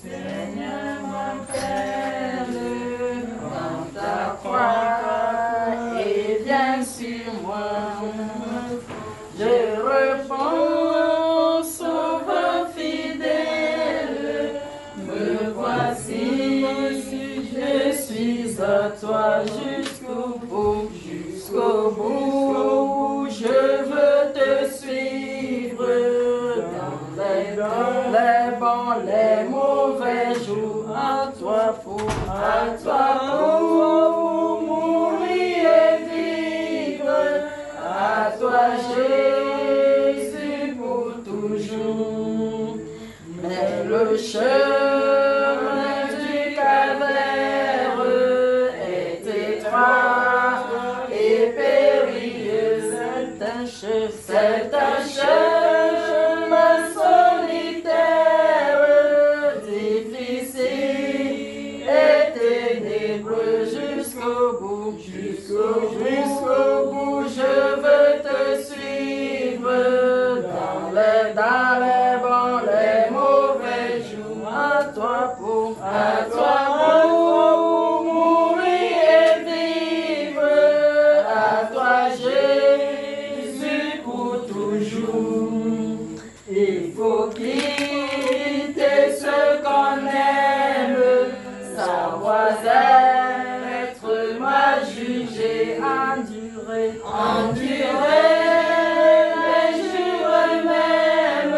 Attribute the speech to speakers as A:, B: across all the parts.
A: Seigneur m'appelle dans ta croix et viens sur moi. Je réponds, sauveur fidèle, me voici, je suis à toi jusqu'au bout, jusqu'au bout. Je veux te suivre dans les bons, les mauvais jours, à toi pour mourir et vivre, à toi Jésus pour toujours. Mais le chemin du calvaire est étroit et périlleux, c'est un chemin solitaire, difficile et ténébreux jusqu'au bout, jusqu'au bout. Je veux te suivre dans les bons, les mauvais jours, à toi pour mourir et vivre, à toi Jésus pour toujours. Il faut quitter ce qu'on aime, savoir être mal jugé, endurer les jours même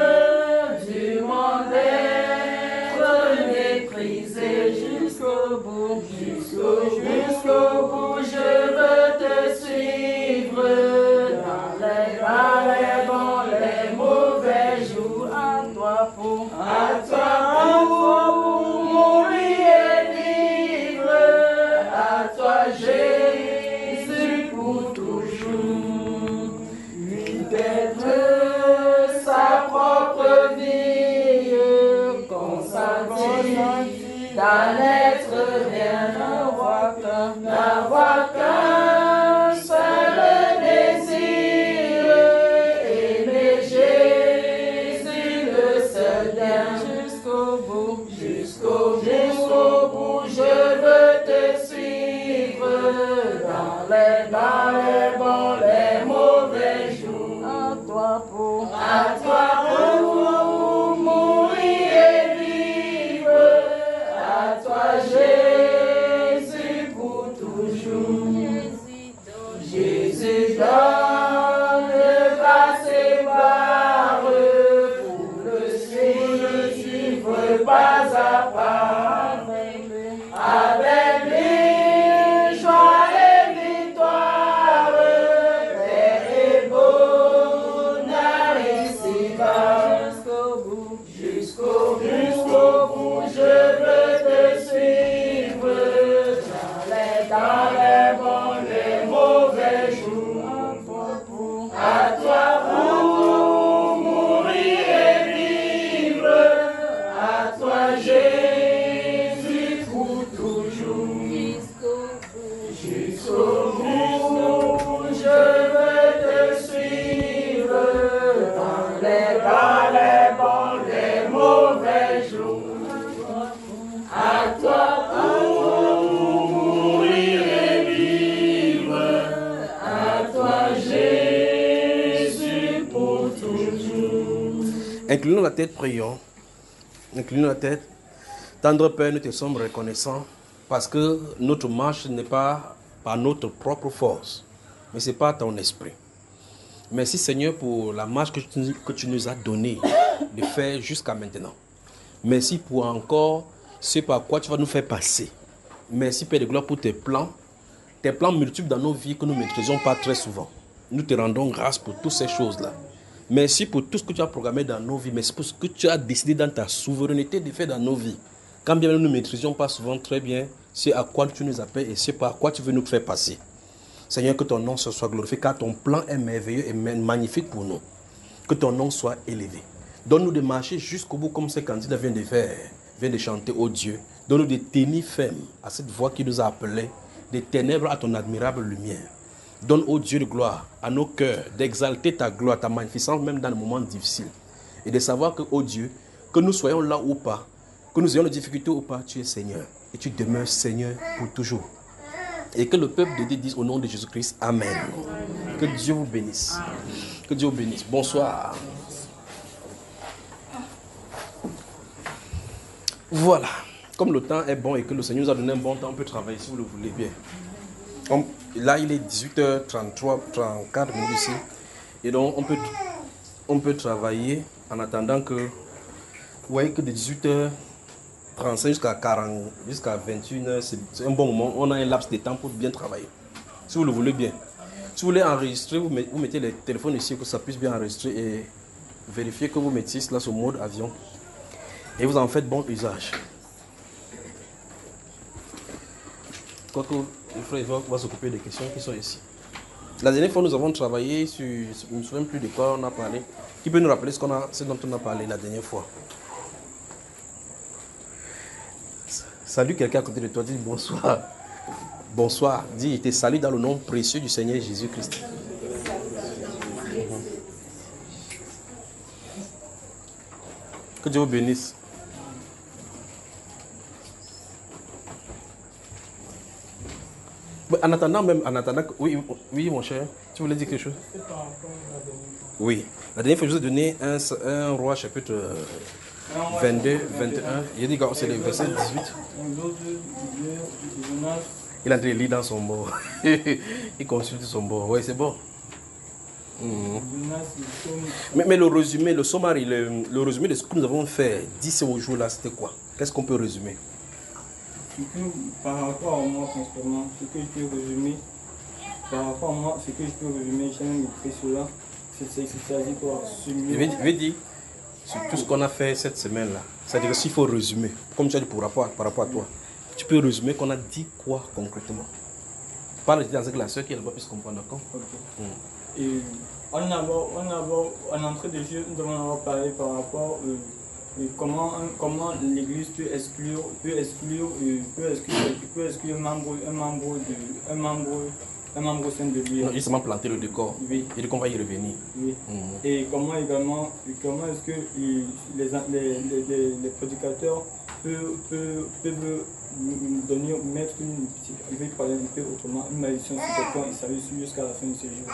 A: du monde, être méprisé jusqu'au bout, jusqu'au bout. Je veux te suivre dans les bons, les mauvais jours, à toi pour mourir et vivre, à toi Jésus pour toujours. Lui perdre sa propre vie, consentir d'en être rien, n'avoir qu'un seul désir, aimer Jésus le seul bien, jusqu'au bout, jusqu'au bout. Je veux te suivre dans les bons, les mauvais jours, à toi pour mourir et vivre, à toi Jésus pour toujours. Jésus donne grâce et gloire pour le suivre pas à pas. Avec lui, joie et victoire, paix et bonheur ici-bas. Jusqu'au bout, je veux te suivre dans les bons, les mauvais jours, à toi pour mourir et vivre, à toi Jésus pour toujours. Jusqu'au bout, je veux te suivre dans les bons, les mauvais jours, à toi pour mourir et vivre, à toi Jésus pour toujours.
B: Inclinons la tête, prions. Inclinons la tête. Tendre Père, nous te sommes reconnaissants parce que notre marche n'est pas par notre propre force, mais c'est par ton esprit. Merci Seigneur pour la marche que tu nous as donnée de faire jusqu'à maintenant. Merci pour encore ce par quoi tu vas nous faire passer. Merci Père de gloire pour tes plans multiples dans nos vies que nous ne maîtrisons pas très souvent. Nous te rendons grâce pour toutes ces choses-là. Merci pour tout ce que tu as programmé dans nos vies. Merci pour ce que tu as décidé dans ta souveraineté de faire dans nos vies. Quand bien nous ne maîtrisions pas souvent très bien ce à quoi tu nous appelles et ce par quoi tu veux nous faire passer. Seigneur, que ton nom soit glorifié car ton plan est merveilleux et magnifique pour nous. Que ton nom soit élevé. Donne-nous de marcher jusqu'au bout comme ce candidat vient de faire, vient de chanter, ô Dieu. Donne-nous de tenir ferme à cette voix qui nous a appelés, des ténèbres à ton admirable lumière. Donne, ô Dieu de gloire, à nos cœurs d'exalter ta gloire, ta magnificence, même dans les moments difficiles. Et de savoir que, ô Dieu, Que nous soyons là ou pas, que nous ayons des difficultés ou pas, tu es Seigneur. Et tu demeures Seigneur pour toujours. Et que le peuple de Dieu dise au nom de Jésus-Christ, Amen. Que Dieu vous bénisse. Que Dieu vous bénisse. Bonsoir. Voilà. Comme le temps est bon et que le Seigneur nous a donné un bon temps, on peut travailler si vous le voulez bien. Là, il est 18h33, 34 minutes ici. Et donc, on peut travailler en attendant que... Vous voyez que de 18h35 jusqu'à 21h, c'est un bon moment. On a un laps de temps pour bien travailler. Si vous le voulez bien. Si vous voulez enregistrer, vous mettez les téléphones ici pour que ça puisse bien enregistrer et vérifier que vous mettiez cela sur mode avion. Et vous en faites bon usage. Quoique, le frère va s'occuper des questions qui sont ici. La dernière fois, nous avons travaillé sur... Je ne me souviens plus de quoi on a parlé. Qui peut nous rappeler ce dont on a parlé la dernière fois? Salut quelqu'un à côté de toi, dis bonsoir. Bonsoir. Dis, il te salue dans le nom précieux du Seigneur Jésus-Christ. Que Dieu vous bénisse. En attendant, oui, mon cher, tu voulais dire quelque chose? Oui. La dernière fois, je vous ai donné un roi chapitre 22, 21. Il a dit que c'est le verset 18. Il est en train de lire dans son mot. Il consulte son mot. Oui, c'est bon. Mais le résumé, le summary, le résumé de ce que nous avons fait 10 jours-là, c'était quoi? Qu'est-ce qu'on peut résumer?
A: Par rapport à moi, principalement, ce que je peux résumer, j'ai même écrit cela, c'est-à-dire quoi?
B: Je vais dire sur tout ce qu'on a fait cette semaine-là. C'est-à-dire s'il faut résumer, comme tu as dit par rapport à toi, tu peux résumer qu'on a dit quoi concrètement? Parle dans avec la soeur qui là-bas puisse comprendre, d'accord?
A: Okay. Et en entrée de jeu, nous devons avoir parlé par rapport comment l'Église peut exclure un membre au sein de lui.
B: Non, justement planter le décor.
A: Oui.
B: Et qu'on va y revenir.
A: Oui. Et comment est-ce que les prédicateurs peuvent mettre je vais parler un peu autrement, une malédiction sur quelqu'un et ça lui suit jusqu'à la fin de ses jours.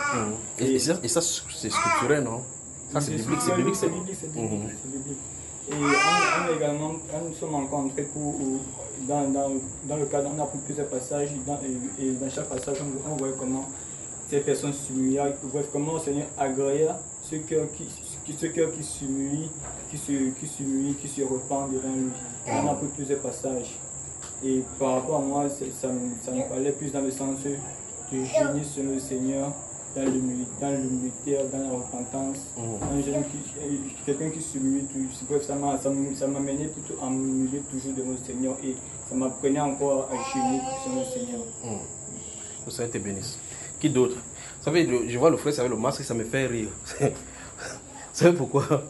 B: Et ça, c'est structuré, non? Ça, c'est biblique, c'est biblique.
A: C'est biblique. Et nous sommes rencontrés dans le cadre, on a pris plusieurs passages, et dans chaque passage, on voit comment ces personnes s'humilient, comment le Seigneur agréait ce cœur qui s'humilie, qui se repent devant lui. On a pris plusieurs passages. Et par rapport à moi, ça me parlait plus dans le sens de génie selon le Seigneur, dans l'humilité, dans la repentance. Quelqu'un qui s'humilie, ça m'a mené plutôt à m'humilier toujours devant le Seigneur et ça m'apprenait encore à génie selon le Seigneur.
B: Le Seigneur te bénisse. Qui d'autre? Vous savez, je vois le frère avec le masque et ça me fait rire. Vous savez pourquoi?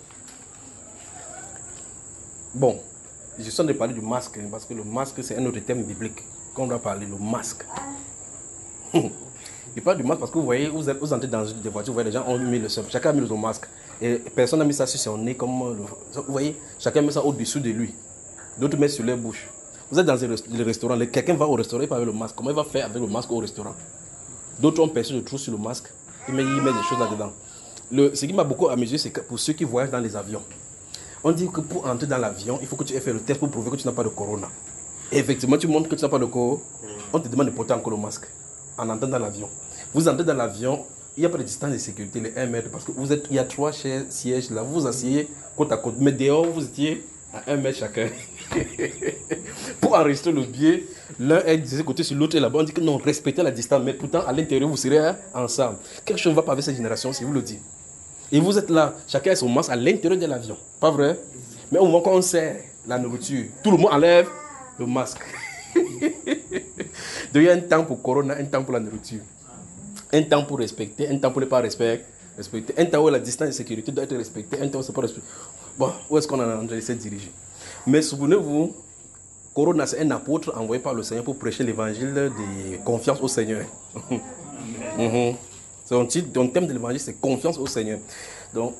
B: Bon, je suis en train de parler du masque, parce que le masque c'est un autre thème biblique. Quand on doit parler, le masque. Il parle du masque parce que vous voyez, vous entrez dans des voitures, vous voyez, les gens ont mis chacun a mis son masque. Et personne n'a mis ça sur son nez comme... Vous voyez, chacun met ça au-dessus de lui. D'autres mettent sur leur bouche. Vous êtes dans le restaurant, quelqu'un va au restaurant et pas avec le masque. Comment il va faire avec le masque au restaurant? D'autres ont percé de trou sur le masque. Ils mettent des choses là-dedans. Ce qui m'a beaucoup amusé, c'est que pour ceux qui voyagent dans les avions, on dit que pour entrer dans l'avion, il faut que tu aies fait le test pour prouver que tu n'as pas de corona. Et effectivement, tu montres que tu n'as pas de corona. On te demande de porter encore le masque en entrant dans l'avion. Vous entrez dans l'avion, il n'y a pas de distance de sécurité, les 1 mètre, parce que il y a 3 sièges là, vous vous asseyez côte à côte. Mais dehors, vous étiez à 1 mètre chacun. Pour enregistrer le billet, l'un est de ce côté sur l'autre et là-bas, on dit que non, respectez la distance, mais pourtant à l'intérieur, vous serez ensemble. Quelque chose ne va pas avec cette génération, si vous le dites. Et vous êtes là, chacun a son masque à l'intérieur de l'avion, pas vrai? Mais au moment qu'on sert la nourriture, tout le monde enlève le masque. Donc il y a un temps pour Corona, un temps pour la nourriture. Un temps pour respecter, un temps pour ne pas respecter. Un temps où la distance de sécurité doit être respectée, un temps où c'est pas respecté. Bon, où est-ce qu'on a essayé de diriger? Mais souvenez-vous, Corona, c'est un apôtre envoyé par le Seigneur pour prêcher l'évangile de confiance au Seigneur. Son thème de l'évangile, c'est confiance au Seigneur. Donc,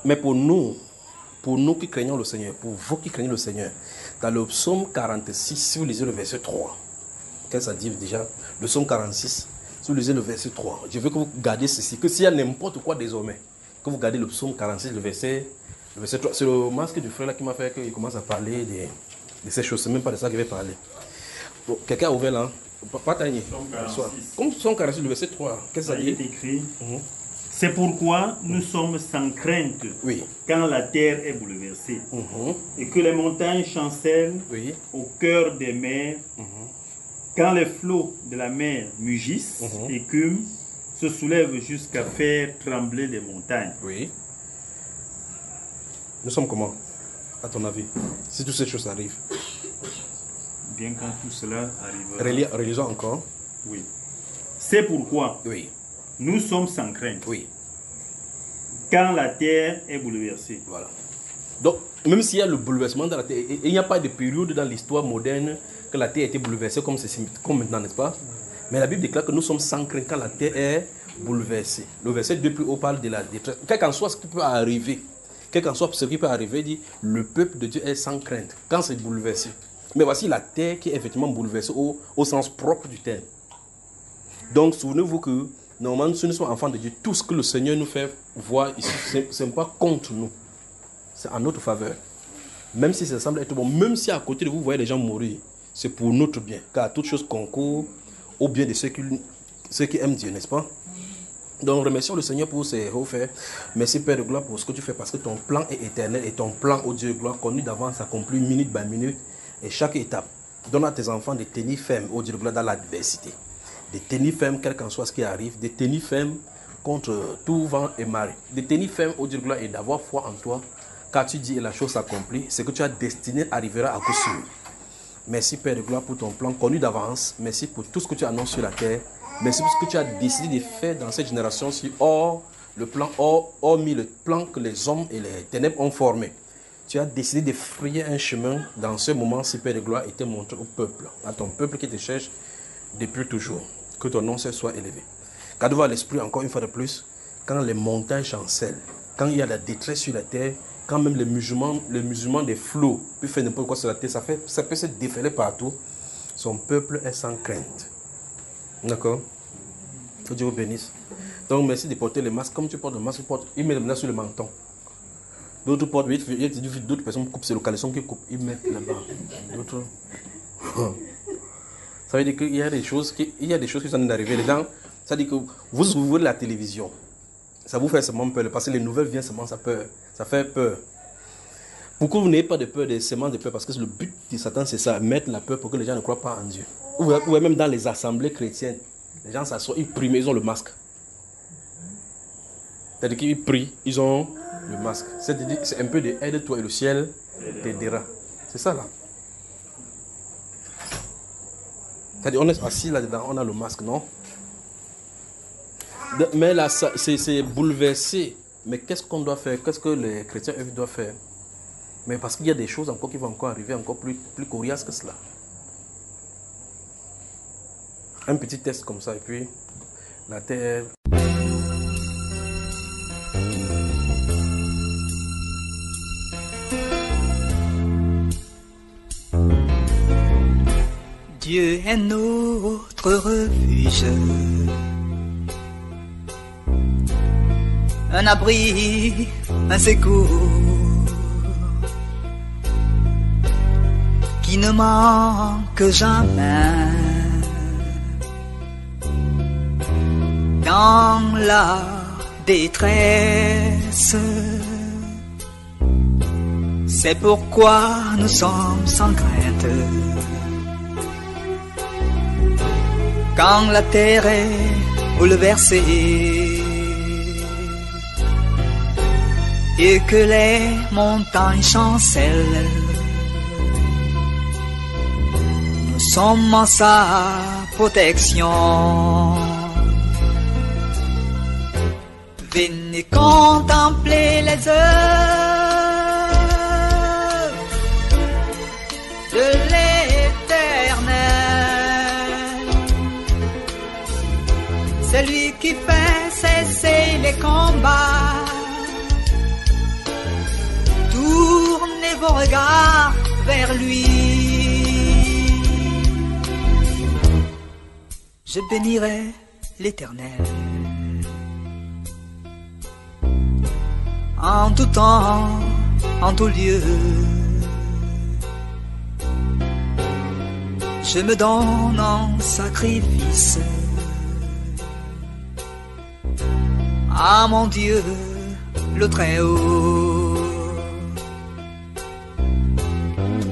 B: mais pour nous, pour nous qui craignons le Seigneur, pour vous qui craignez le Seigneur, dans le psaume 46, si vous lisez le verset 3, qu'est-ce que ça dit déjà? Le psaume 46, si vous lisez le verset 3, je veux que vous gardiez ceci, que s'il y a n'importe quoi désormais, que vous gardez le psaume 46, le verset 3. C'est le masque du frère là qui m'a fait qu'il commence à parler de ces choses. C'est même pas de ça qu'il va parler. Bon, quelqu'un a ouvert là. Pas Tagné. Comme psaume 46, le verset 3, qu'est-ce que ça dit?
C: Il est écrit. C'est pourquoi nous sommes sans crainte quand la terre est bouleversée et que les montagnes chancellent au cœur des mers, quand les flots de la mer mugissent, écument, se soulèvent jusqu'à faire trembler les montagnes.
B: Oui. Nous sommes comment, à ton avis, si toutes ces choses arrivent?
C: Bien quand tout cela arrivera.
B: Relisons encore.
C: Oui. C'est pourquoi nous sommes sans crainte. Quand la terre est bouleversée.
B: Voilà. Donc, même s'il y a le bouleversement dans la terre, il n'y a pas de période dans l'histoire moderne que la terre a été bouleversée comme maintenant, n'est-ce pas? Mais la Bible déclare que nous sommes sans crainte quand la terre est bouleversée. Le verset 2 plus haut parle de la détresse. Quel qu'en soit ce qui peut arriver, dit le peuple de Dieu est sans crainte quand c'est bouleversé. Mais voici la terre qui est effectivement bouleversée au sens propre du terme. Donc, souvenez-vous que, normalement, si nous sommes enfants de Dieu, tout ce que le Seigneur nous fait voir ici, ce n'est pas contre nous. C'est en notre faveur. Même si ça semble être bon, même si à côté de vous, vous voyez les gens mourir, c'est pour notre bien. Car toute chose concourt au bien de ceux qui aiment Dieu, n'est-ce pas? Donc, remercions le Seigneur pour ses hauts faits. Merci, Père de gloire, pour ce que tu fais, parce que ton plan est éternel et ton plan, ô Dieu de gloire, connu d'avance, accompli minute par minute. Et chaque étape, donne à tes enfants de tenir ferme, ô Dieu de gloire, dans l'adversité. De tenir ferme, quel qu'en soit ce qui arrive, de tenir ferme contre tout vent et marée. De tenir ferme, ô Dieu de gloire, et d'avoir foi en toi, car tu dis et la chose s'accomplit, ce que tu as destiné arrivera à coup sûr. Merci, Père de gloire, pour ton plan connu d'avance. Merci pour tout ce que tu annonces sur la terre. Merci pour ce que tu as décidé de faire dans cette génération-ci, hormis le plan que les hommes et les ténèbres ont formé. Tu as décidé de frayer un chemin dans ce moment-ci, Père de gloire, et te montrer au peuple, à ton peuple qui te cherche depuis toujours. Que ton nom soit élevé. Garde-vous à l'esprit, encore une fois de plus, quand les montagnes chancellent, quand il y a la détresse sur la terre, quand même les musulmans des flots peuvent faire n'importe quoi sur la terre, ça peut se déferler partout. Son peuple est sans crainte. D'accord? Que Dieu vous bénisse. Donc merci de porter le masque. Comme tu portes le masque, il met le masque sur le menton. D'autres portent, d'autres personnes coupent, c'est le caleçon qui coupe, ils mettent là-bas. D'autres. Ça veut dire qu'il y a des choses qui sont en train d'arriver. Les gens, ça veut dire que vous ouvrez la télévision. Ça vous fait seulement peur. Parce que les nouvelles viennent seulement, ça fait peur. Pourquoi vous n'ayez pas de peur, des semences de peur? Parce que le but de Satan, c'est ça, mettre la peur pour que les gens ne croient pas en Dieu. Ou même dans les assemblées chrétiennes, les gens s'assoient, ils prient, mais ils ont le masque. C'est-à-dire qu'ils prient, ils ont le masque. C'est un peu de aide-toi et le ciel t'aidera. C'est ça là. C'est-à-dire on est assis là-dedans, on a le masque, non? Mais là, c'est bouleversé. Mais qu'est-ce qu'on doit faire? Qu'est-ce que les chrétiens eux doivent faire? Mais parce qu'il y a des choses encore qui vont encore arriver, encore plus coriaces que cela. Un petit test comme ça, et puis la terre.
D: Dieu est notre refuge, un abri, un secours, qui ne manque jamais. Dans la détresse, c'est pourquoi nous sommes sans crainte. Quand la terre est bouleversée et que les montagnes chancellent, nous sommes en sa protection. Venez contempler les œuvres de l'Éternel, celui qui fait cesser les combats, tous vos regards vers lui. Je bénirai l'Éternel en tout temps, en tout lieu. Je me donne en sacrifice à mon Dieu le Très-Haut.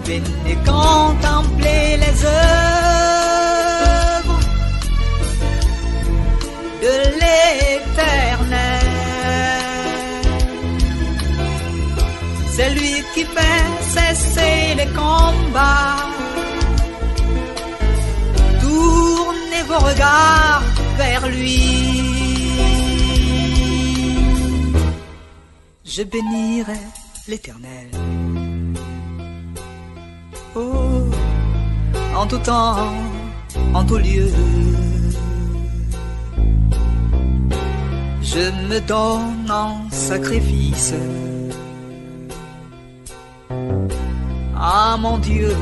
D: Venez contempler les œuvres de l'Éternel. C'est lui qui fait cesser les combats. Tournez vos regards vers lui. Je bénirai l'Éternel. Oh, en tout temps, en tout lieu. Je me donne en sacrifice à mon Dieu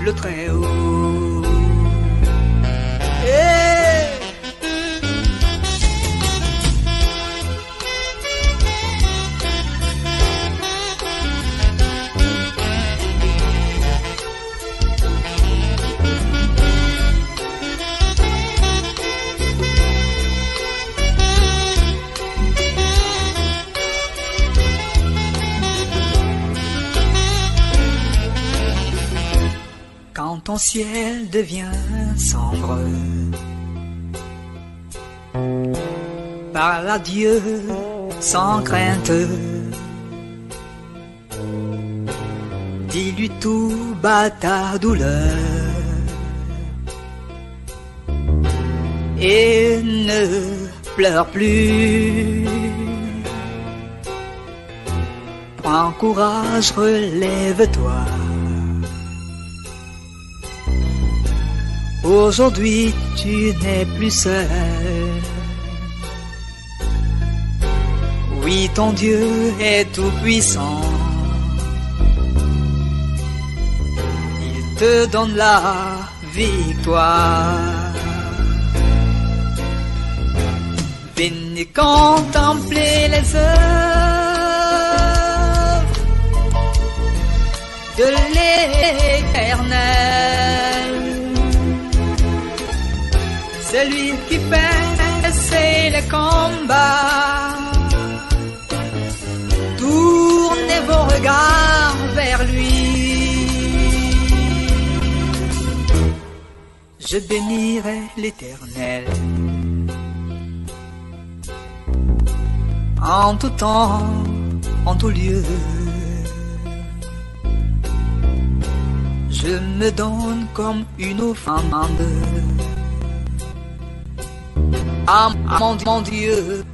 D: le Très-Haut. Hey! Quand ton ciel devient sombre, parle à Dieu sans crainte. Dis-lui tout bas ta douleur et ne pleure plus. Prends courage, relève-toi. Aujourd'hui tu n'es plus seul. Oui, ton Dieu est tout puissant. Il te donne la victoire. Venez contempler les œuvres de l'Éternel. C'est lui qui fait cesser les combats. Tournez vos regards vers lui. Je bénirai l'Éternel en tout temps, en tout lieu. Je me donne comme une offrande à mon Dieu.